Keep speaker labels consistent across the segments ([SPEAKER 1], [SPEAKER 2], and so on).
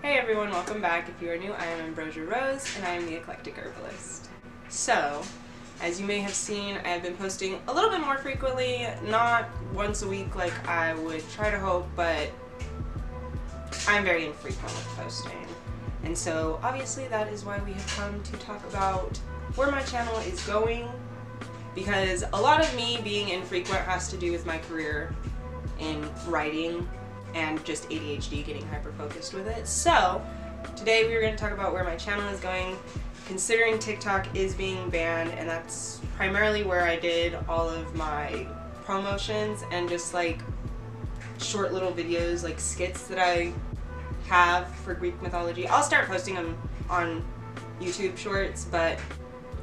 [SPEAKER 1] Hey everyone, welcome back. If you are new, I am ℍ𝕒𝕣𝕓𝕠𝕣 and I am the eclectic herbalist. So, as you may have seen, I have been posting a little bit more frequently, not once a week like I would try to hope, but I'm very infrequent with posting. And so, obviously that is why we have come to talk about where my channel is going, because a lot of me being infrequent has to do with my career in writing and just ADHD, getting hyper-focused with it. So today we are going to talk about where my channel is going, considering TikTok is being banned, and that's primarily where I did all of my promotions and just like short little videos, like skits that I have for Greek mythology. I'll start posting them on YouTube Shorts, but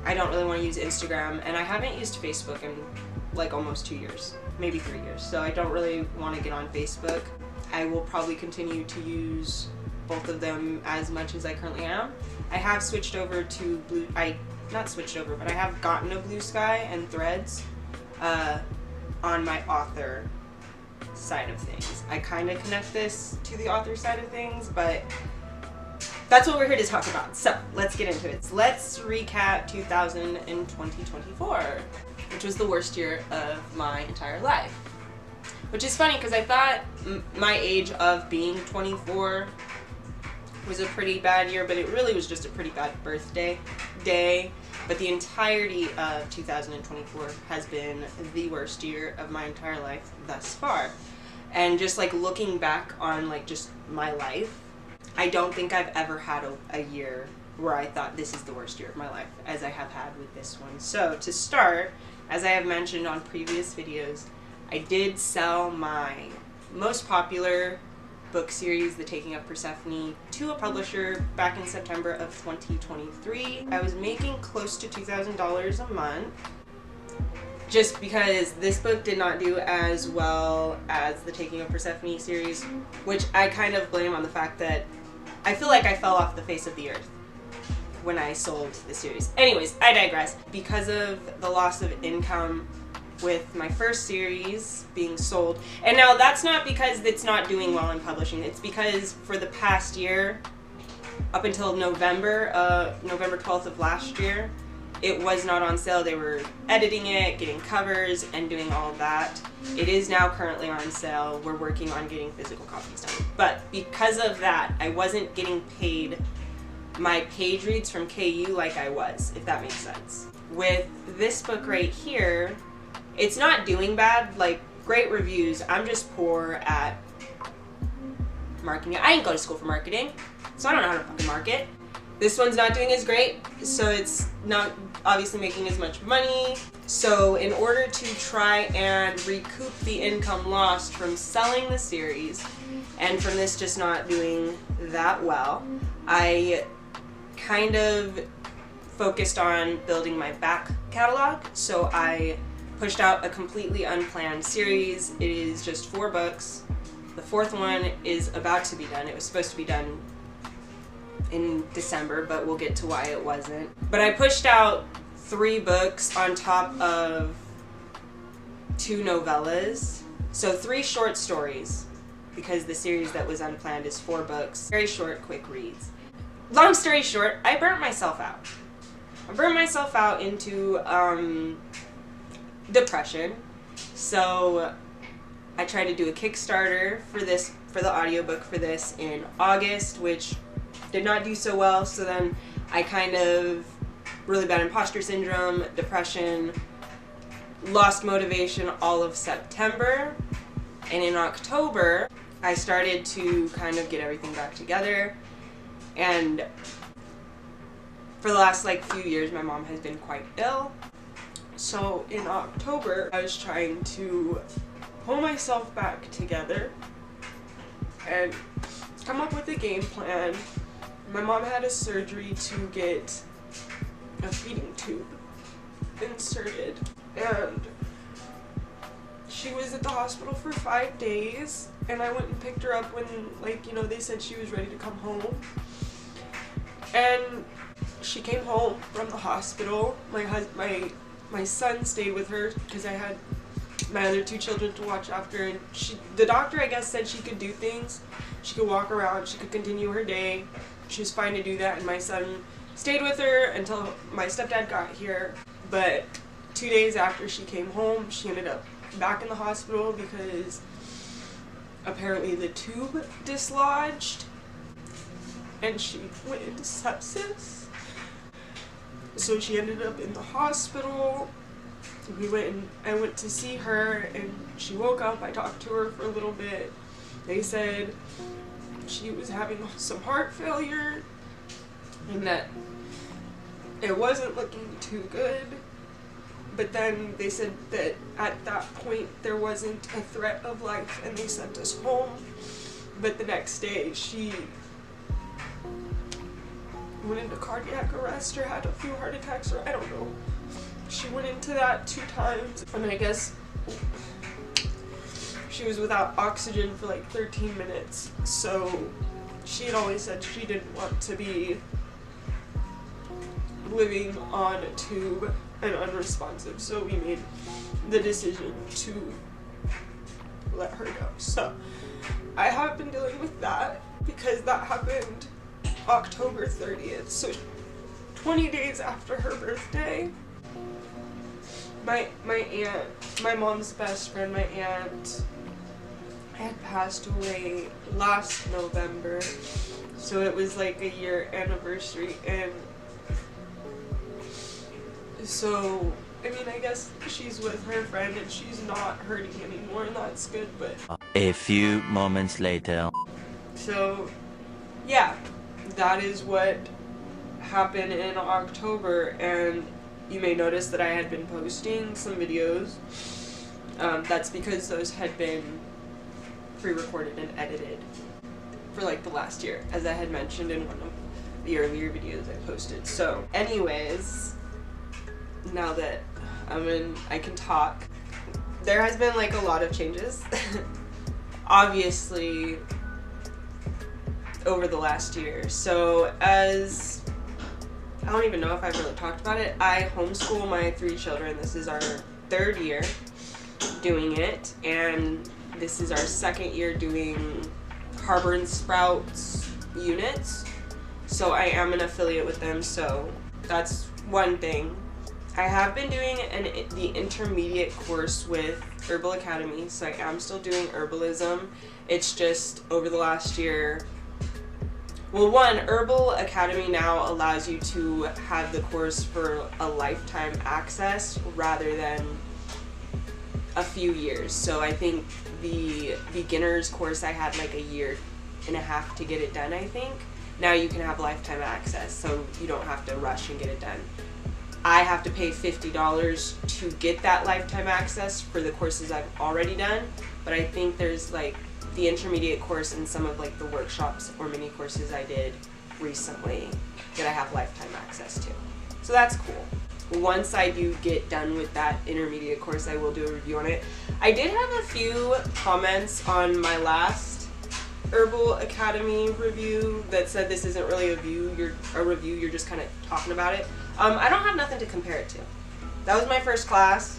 [SPEAKER 1] I don't really want to use Instagram, and I haven't used Facebook in like almost 2 years, maybe 3 years, so I don't really want to get on Facebook. I will probably continue to use both of them as much as I currently am. I have switched over to not switched over, but I have gotten a Blue Sky and Threads on my author side of things. I kind of connect this to the author side of things, but that's what we're here to talk about. So let's get into it. Let's recap 2024, which was the worst year of my entire life. Which is funny because I thought my age of being 24 was a pretty bad year, but it really was just a pretty bad birthday day. But the entirety of 2024 has been the worst year of my entire life thus far. And just like looking back on like just my life, I don't think I've ever had a year where I thought this is the worst year of my life as I have had with this one. So to start, as I have mentioned on previous videos, I did sell my most popular book series, The Taking of Persephone, to a publisher back in September of 2023. I was making close to $2,000 a month, just because this book did not do as well as The Taking of Persephone series, which I kind of blame on the fact that I feel like I fell off the face of the earth when I sold the series. Anyways, I digress. Because of the loss of income with my first series being sold, and now that's not because it's not doing well in publishing, it's because for the past year, up until November 12th of last year, it was not on sale. They were editing it, getting covers, and doing all of that. It is now currently on sale. We're working on getting physical copies done. But because of that, I wasn't getting paid my page reads from KU like I was, if that makes sense. With this book right here, it's not doing bad, like great reviews. I'm just poor at marketing. I didn't go to school for marketing, so I don't know how to fucking market. This one's not doing as great, so it's not obviously making as much money. So in order to try and recoup the income lost from selling the series and from this just not doing that well, I kind of focused on building my back catalog. So I pushed out a completely unplanned series. It is just 4 books. The 4th one is about to be done. It was supposed to be done in December, but we'll get to why it wasn't. But I pushed out 3 books on top of 2 novellas. So 3 short stories, because the series that was unplanned is 4 books. Very short, quick reads. Long story short, I burnt myself out. I burnt myself out into depression. So I tried to do a Kickstarter for the audiobook for this in August, which did not do so well. So then I kind of really bad imposter syndrome, depression, lost motivation all of September. And in October, I started to kind of get everything back together. And for the last like few years, my mom has been quite ill. So in October, I was trying to pull myself back together and come up with a game plan. My mom had a surgery to get a feeding tube inserted, and she was at the hospital for 5 days, and I went and picked her up when, like, you know, they said she was ready to come home. And she came home from the hospital. My son stayed with her because I had my other 2 children to watch after, and the doctor, I guess, said she could do things. She could walk around, she could continue her day. She was fine to do that, and my son stayed with her until my stepdad got here. But 2 days after she came home, she ended up back in the hospital because apparently the tube dislodged and she went into sepsis. So she ended up in the hospital. I went to see her, and she woke up. I talked to her for a little bit. They said she was having some heart failure and that it wasn't looking too good. But then they said that at that point there wasn't a threat of life, and they sent us home. But the next day she went into cardiac arrest or had a few heart attacks, or I don't know. She went into that 2 times, and I guess she was without oxygen for like 13 minutes. So she had always said she didn't want to be living on a tube and unresponsive, so we made the decision to let her go. So I have been dealing with that because that happened October 30th, so 20 days after her birthday. My aunt, my mom's best friend, my aunt, had passed away last November, so it was like a year anniversary, and so, I mean, I guess she's with her friend and she's not hurting anymore, and that's good, but...
[SPEAKER 2] A few moments later.
[SPEAKER 1] So, yeah, that is what happened in October, and you may notice that I had been posting some videos. That's because those had been pre-recorded and edited for like the last year, as I had mentioned in one of the earlier videos I posted. So, anyways, now that I can talk, there has been like a lot of changes. Obviously, over the last year. So as I don't even know if I've really talked about it, I homeschool my 3 children. This is our 3rd year doing it, and this is our 2nd year doing Harbor and Sprouts units. So I am an affiliate with them, so that's one thing. I have been doing the intermediate course with Herbal Academy, so I am still doing herbalism. It's just over the last year, well, one, Herbal Academy now allows you to have the course for a lifetime access rather than a few years. So I think the beginner's course, I had like a year and a half to get it done, I think. Now you can have lifetime access, so you don't have to rush and get it done. I have to pay $50 to get that lifetime access for the courses I've already done, but I think there's like the intermediate course and some of like the workshops or mini courses I did recently that I have lifetime access to. So that's cool. Once I do get done with that intermediate course, I will do a review on it. I did have a few comments on my last Herbal Academy review that said this isn't really a review, you're just kind of talking about it. I don't have nothing to compare it to. That was my first class.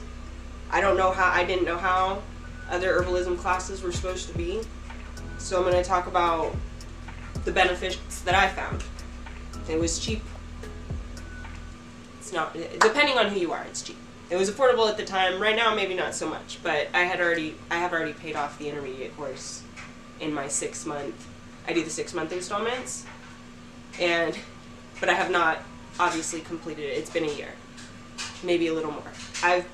[SPEAKER 1] I didn't know how other herbalism classes were supposed to be. So I'm going to talk about the benefits that I found. It was cheap. It's not, depending on who you are, it's cheap. It was affordable at the time. Right now, maybe not so much, but I have already paid off the intermediate course in my 6-month. I do the 6-month installments, but I have not obviously completed it. It's been a year, maybe a little more. I've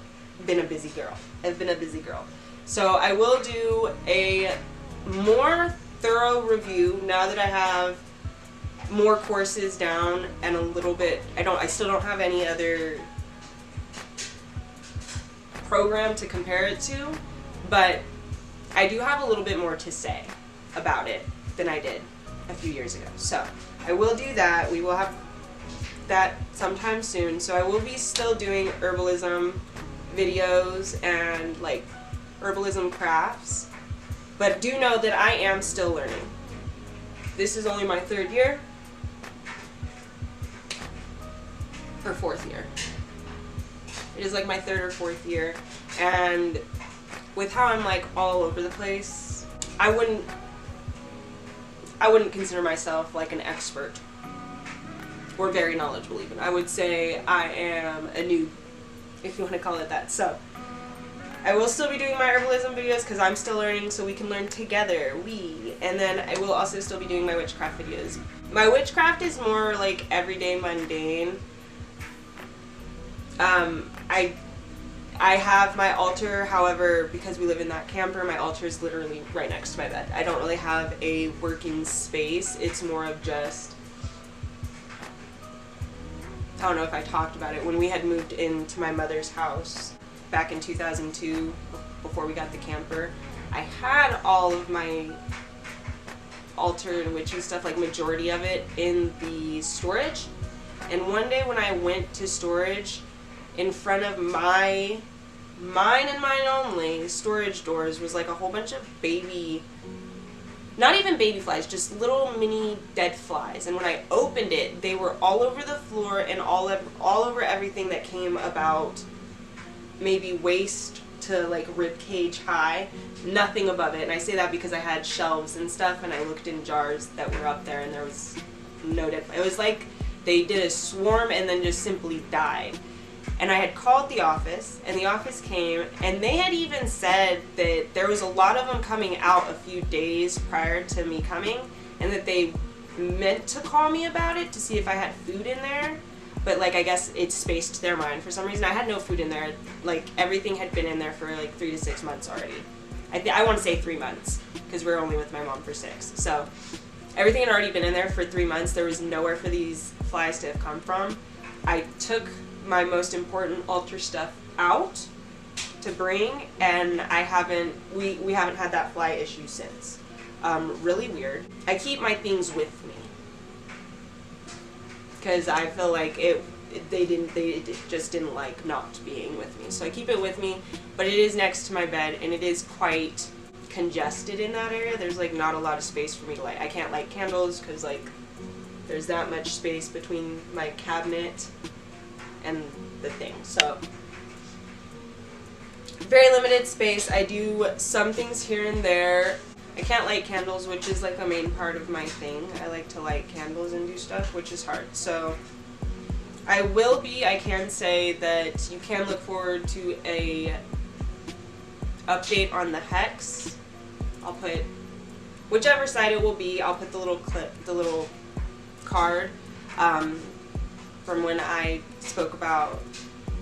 [SPEAKER 1] been a busy girl. So I will do a more thorough review now that I have more courses down and a little bit, I still don't have any other program to compare it to, but I do have a little bit more to say about it than I did a few years ago. So I will do that. We will have that sometime soon. So I will be still doing herbalism videos and like herbalism crafts, but do know that I am still learning. This is only my 3rd year or 4th year. It is like my 3rd or 4th year, and with how I'm like all over the place, I wouldn't consider myself like an expert or very knowledgeable even. I would say I am a noob, if you want to call it that. So I will still be doing my herbalism videos because I'm still learning, so we can learn together. And then I will also still be doing my witchcraft videos. My witchcraft is more like everyday mundane. I have my altar, however, because we live in that camper, my altar is literally right next to my bed. I don't really have a working space. It's more of just, I don't know if I talked about it, when we had moved into my mother's house back in 2002, before we got the camper, I had all of my altar and witchy stuff, like majority of it, in the storage. And one day when I went to storage, in front of mine and mine only storage doors was like a whole bunch of baby, not even baby flies, just little mini dead flies. And when I opened it, they were all over the floor and all over everything that came about maybe waist to like rib cage high, nothing above it. And I say that because I had shelves and stuff, and I looked in jars that were up there, and there was no dead fly. It was like they did a swarm and then just simply died. And I had called the office, and the office came, and they had even said that there was a lot of them coming out a few days prior to me coming, and that they meant to call me about it to see if I had food in there, but like I guess it spaced their mind for some reason. I had no food in there. Like everything had been in there for like 3 to 6 months already. I want to say 3 months because we were only with my mom for 6. So everything had already been in there for 3 months. There was nowhere for these flies to have come from. I took my most important altar stuff out to bring, and we haven't had that fly issue since. Really weird. I keep my things with me because I feel like they just didn't like not being with me, so I keep it with me. But it is next to my bed, and it is quite congested in that area. There's like not a lot of space for me to light. I can't light candles because like there's that much space between my cabinet and the thing. So very limited space. I do some things here and there. I can't light candles, which is like a main part of my thing. I like to light candles and do stuff, which is hard. So I can say that you can look forward to a update on the hex. I'll put whichever side it will be. I'll put the little clip, the little card from when I spoke about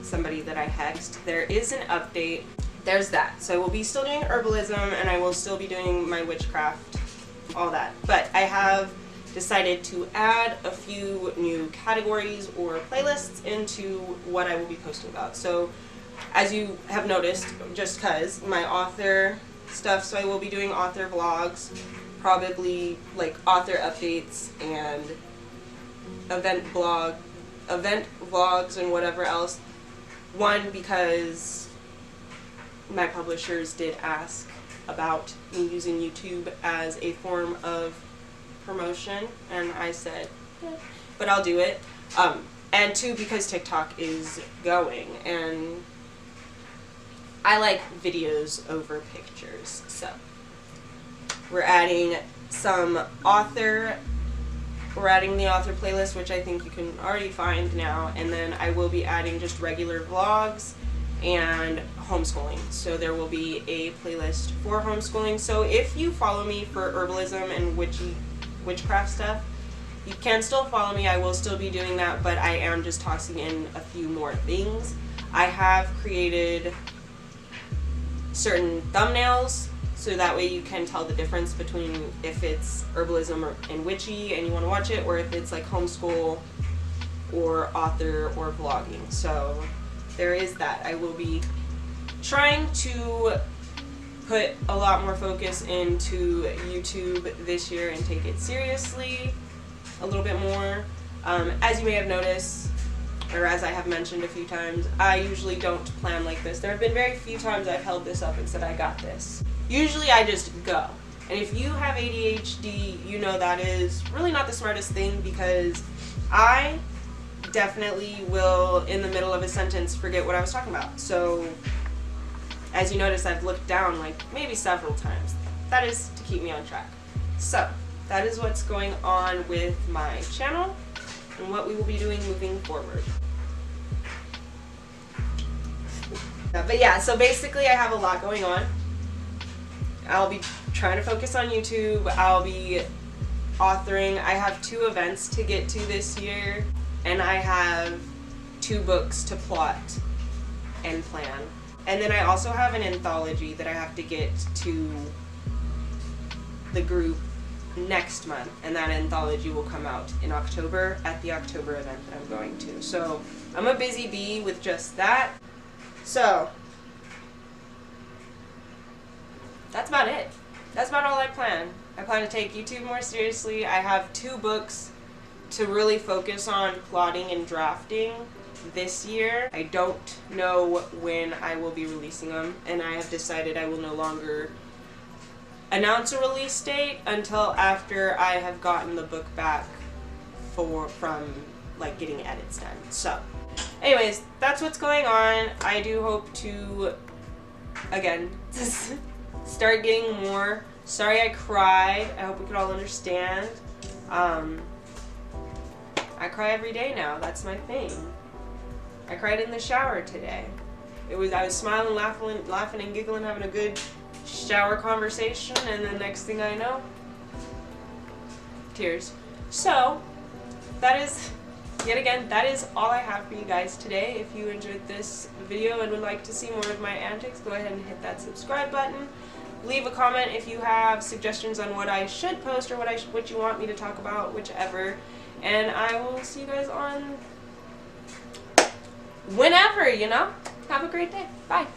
[SPEAKER 1] somebody that I hexed. There is an update. There's that. So I will be still doing herbalism, and I will still be doing my witchcraft, all that. But I have decided to add a few new categories or playlists into what I will be posting about. So as you have noticed, just because my author stuff, so I will be doing author vlogs, probably like author updates and event vlogs and whatever else. One, because my publishers did ask about me using YouTube as a form of promotion, and I said, yeah, but I'll do it. And 2, because TikTok is going, and I like videos over pictures, so we're adding we're adding the author playlist, which I think you can already find now, and then I will be adding just regular vlogs and homeschooling. So there will be a playlist for homeschooling. So if you follow me for herbalism and witchcraft stuff, you can still follow me. I will still be doing that, but I am just tossing in a few more things. I have created certain thumbnails, so that way you can tell the difference between if it's herbalism and witchy and you want to watch it, or if it's like homeschool or author or vlogging. So there is that. I will be trying to put a lot more focus into YouTube this year and take it seriously a little bit more. As you may have noticed, or as I have mentioned a few times, I usually don't plan like this. There have been very few times I've held this up and said I got this. Usually I just go. And if you have ADHD, you know that is really not the smartest thing, because I definitely will, in the middle of a sentence, forget what I was talking about. So as you notice, I've looked down like maybe several times. That is to keep me on track. So that is what's going on with my channel and what we will be doing moving forward. But yeah, so basically I have a lot going on. I'll be trying to focus on YouTube. I'll be authoring. I have 2 events to get to this year, and I have 2 books to plot and plan. And then I also have an anthology that I have to get to the group next month, and that anthology will come out in October at the October event that I'm going to. So I'm a busy bee with just that. So that's about it. That's about all I plan. I plan to take YouTube more seriously. I have 2 books to really focus on plotting and drafting this year. I don't know when I will be releasing them, and I have decided I will no longer announce a release date until after I have gotten the book back from like getting edits done. So anyways, that's what's going on. I do hope to, again, start getting more. Sorry I cried. I hope we could all understand. I cry every day now. That's my thing. I cried in the shower today. I was smiling, laughing and giggling, having a good shower conversation, and the next thing I know, tears. So that is, yet again, that is all I have for you guys today. If you enjoyed this video and would like to see more of my antics, go ahead and hit that subscribe button. Leave a comment if you have suggestions on what I should post or what you want me to talk about, whichever. And I will see you guys on whenever, you know? Have a great day. Bye.